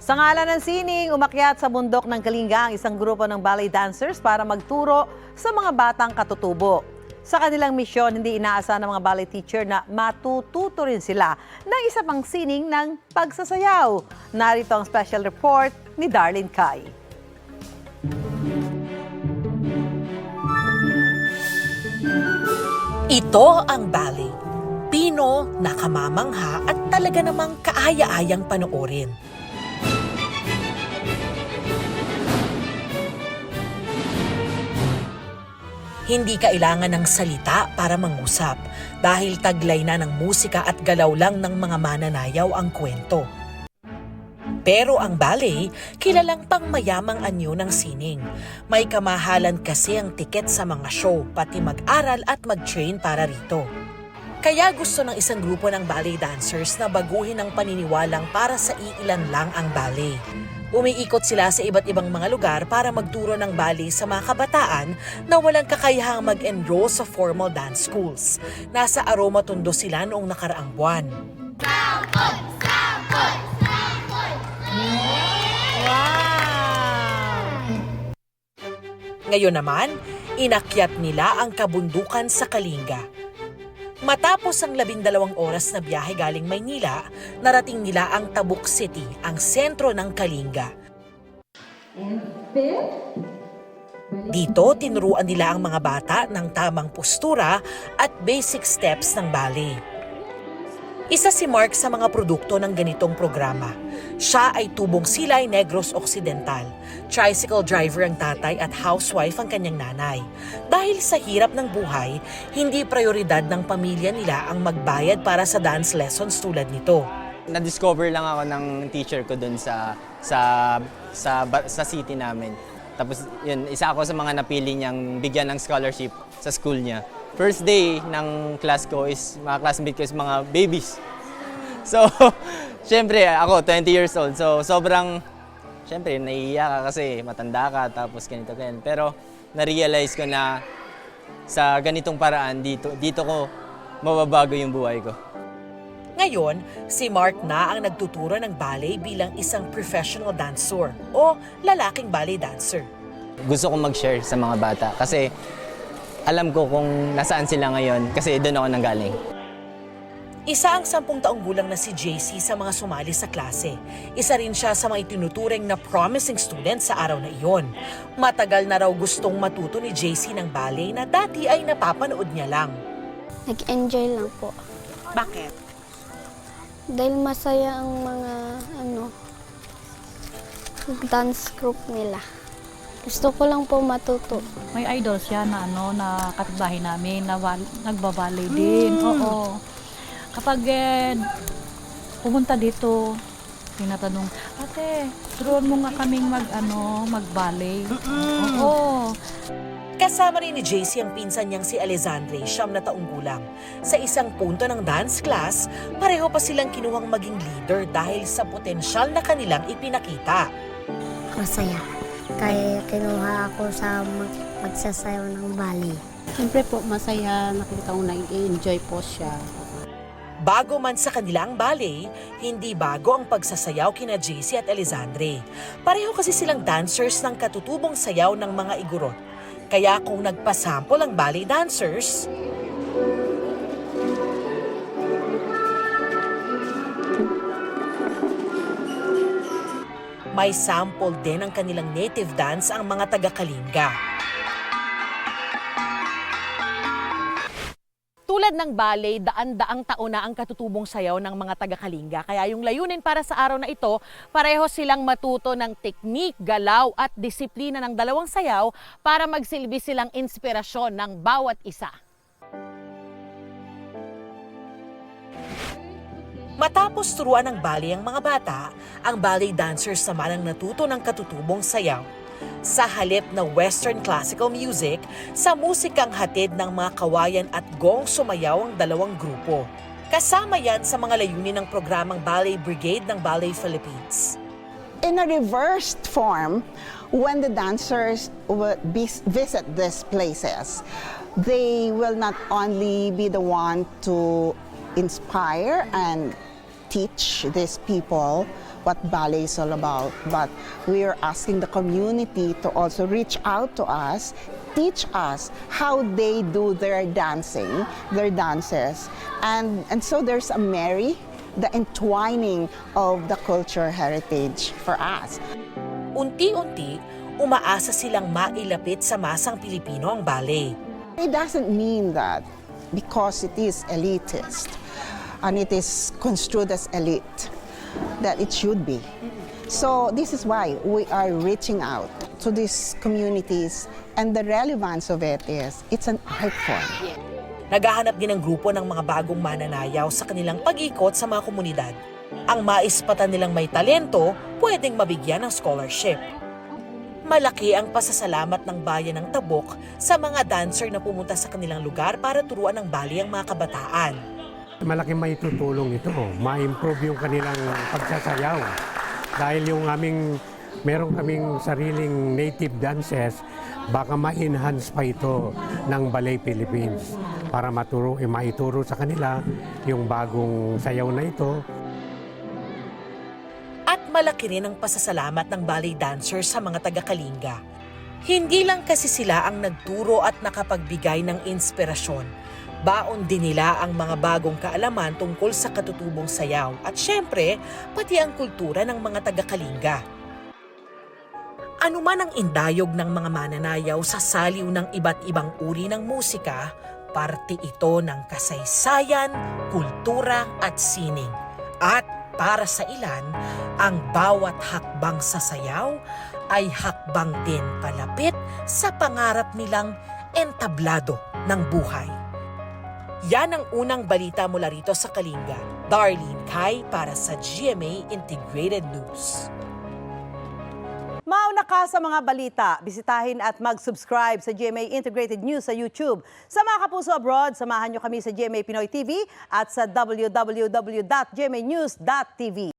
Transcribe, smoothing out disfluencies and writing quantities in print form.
Sa ngalan ng sining, umakyat sa bundok ng Kalinga ang isang grupo ng ballet dancers para magturo sa mga batang katutubo. Sa kanilang misyon, hindi inaasahan ng mga ballet teacher na matututo rin sila ng isa pang sining ng pagsasayaw. Narito ang special report ni Darlene Kai. Ito ang ballet. Pino, nakamamangha at talaga namang kaaya-ayang panoorin. Hindi kailangan ng salita para mangusap dahil taglay na ng musika at galaw lang ng mga mananayaw ang kwento. Pero ang ballet, kilalang pangmayamang anyo ng sining. May kamahalan kasi ang tiket sa mga show, pati mag-aral at mag-train para rito. Kaya gusto ng isang grupo ng ballet dancers na baguhin ang paniniwalang para sa iilan lang ang ballet. Umiikot sila sa iba't ibang mga lugar para magturo ng ballet sa mga kabataan na walang kakayahang mag-enroll sa formal dance schools. Nasa Aroma Tondo sila noong nakaraang buwan. Wow! Ngayon naman, inakyat nila ang kabundukan sa Kalinga. Matapos ang 12 oras na biyahe galing Maynila, narating nila ang Tabuk City, ang sentro ng Kalinga. Dito, tinuruan nila ang mga bata ng tamang postura at basic steps ng ballet. Isa si Mark sa mga produkto ng ganitong programa. Siya ay tubong Silay Negros Occidental. Tricycle driver ang tatay at housewife ang kanyang nanay. Dahil sa hirap ng buhay, hindi prioridad ng pamilya nila ang magbayad para sa dance lessons tulad nito. Na-discover lang ako ng teacher ko dun sa city namin. Tapos yun, isa ako sa mga napili niyang bigyan ng scholarship sa school niya. First day ng class ko is mga classmates ko is mga babies. So, syempre ako 20 years old. So, sobrang syempre naiiyak ka kasi matanda ka tapos ganito. Pero na-realize ko na sa ganitong paraan dito ko mababago yung buhay ko. Ngayon, si Mark na ang nagtuturo ng ballet bilang isang professional dancer o lalaking ballet dancer. Gusto kong mag-share sa mga bata kasi alam ko kung nasaan sila ngayon kasi doon ako nanggaling. Isa ang 10 taong gulang na si JC sa mga sumali sa klase. Isa rin siya sa mga itinuturing na promising student sa araw na iyon. Matagal na raw gustong matuto ni JC ng ballet na dati ay napapanood niya lang. Nag-enjoy lang po. Bakit? Dahil masaya ang mga dance group nila. Gusto ko lang po matuto. May idol siya na na kapitbahay namin na nagbabalay din. Oo. Kapag pumunta dito, tinatanong, "Ate, turuan mo nga kaming magbalay." Oo. Kasama rin ni JC ang pinsan niyang si Alexandre, 9 na taong gulang. Sa isang punto ng dance class, pareho pa silang kinuhang maging leader dahil sa potensyal na kanilang ipinakita. Masaya. Kaya kinuha ako sa magsasayaw ng ballet. Siyempre po, masaya. Nakita ko na-enjoy po siya. Bago man sa kanila ang ballet, hindi bago ang pagsasayaw kina JC at Alexandre. Pareho kasi silang dancers ng katutubong sayaw ng mga igorot. Kaya kung nagpasample ang ballet dancers, may sample din ang kanilang native dance ang mga taga-Kalinga. Tulad ng ballet, daan-daang taon na ang katutubong sayaw ng mga taga-Kalinga. Kaya yung layunin para sa araw na ito, pareho silang matuto ng teknik, galaw at disiplina ng dalawang sayaw para magsilbi silang inspirasyon ng bawat isa. Matapos turuan ng ballet ang mga bata, ang ballet dancers naman ang natuto ng katutubong sayaw. Sa halip na Western classical music, sa musikang hatid ng mga kawayan at gong sumayaw ang dalawang grupo. Kasama yan sa mga layunin ng programang Ballet Brigade ng Ballet Philippines. In a reversed form, when the dancers visit these places, they will not only be the one to inspire and teach these people, what ballet is all about. But we are asking the community to also reach out to us, teach us how they do their dancing, their dances. And so there's a the entwining of the culture heritage for us. Unti-unti, umaasa silang mailapit sa masang Pilipino ang ballet. It doesn't mean that because it is elitist and it is construed as elite, that it should be. So this is why we are reaching out to these communities, and the relevance of it is it's an art form. Naghahanap din ng grupo ng mga bagong mananayaw sa kanilang pag-ikot sa mga komunidad. Ang maispatan nilang may talento, pwedeng mabigyan ng scholarship. Malaki ang pasasalamat ng bayan ng Tabuk sa mga dancer na pumunta sa kanilang lugar para turuan ng ballet ang mga kabataan. Malaking maitutulong ito, ma-improve yung kanilang pagsasayaw. Dahil meron kaming sariling native dances, baka ma-enhance pa ito ng Ballet Philippines para maituro sa kanila yung bagong sayaw na ito. At malaki rin ang pasasalamat ng ballet dancers sa mga taga-Kalinga. Hindi lang kasi sila ang nagturo at nakapagbigay ng inspirasyon. Baon din nila ang mga bagong kaalaman tungkol sa katutubong sayaw at syempre, pati ang kultura ng mga taga-Kalinga. Ano man ang indayog ng mga mananayaw sa saliw ng iba't ibang uri ng musika, parte ito ng kasaysayan, kultura at sining. At para sa ilan, ang bawat hakbang sa sayaw ay hakbang din palapit sa pangarap nilang entablado ng buhay. Yan ang unang balita mula rito sa Kalinga. Darlene Kai para sa GMA Integrated News. Mauna ka sa mga balita, bisitahin at mag-subscribe sa GMA Integrated News sa YouTube. Sa mga kapuso abroad, samahan nyo kami sa GMA Pinoy TV at sa www.gmanews.tv.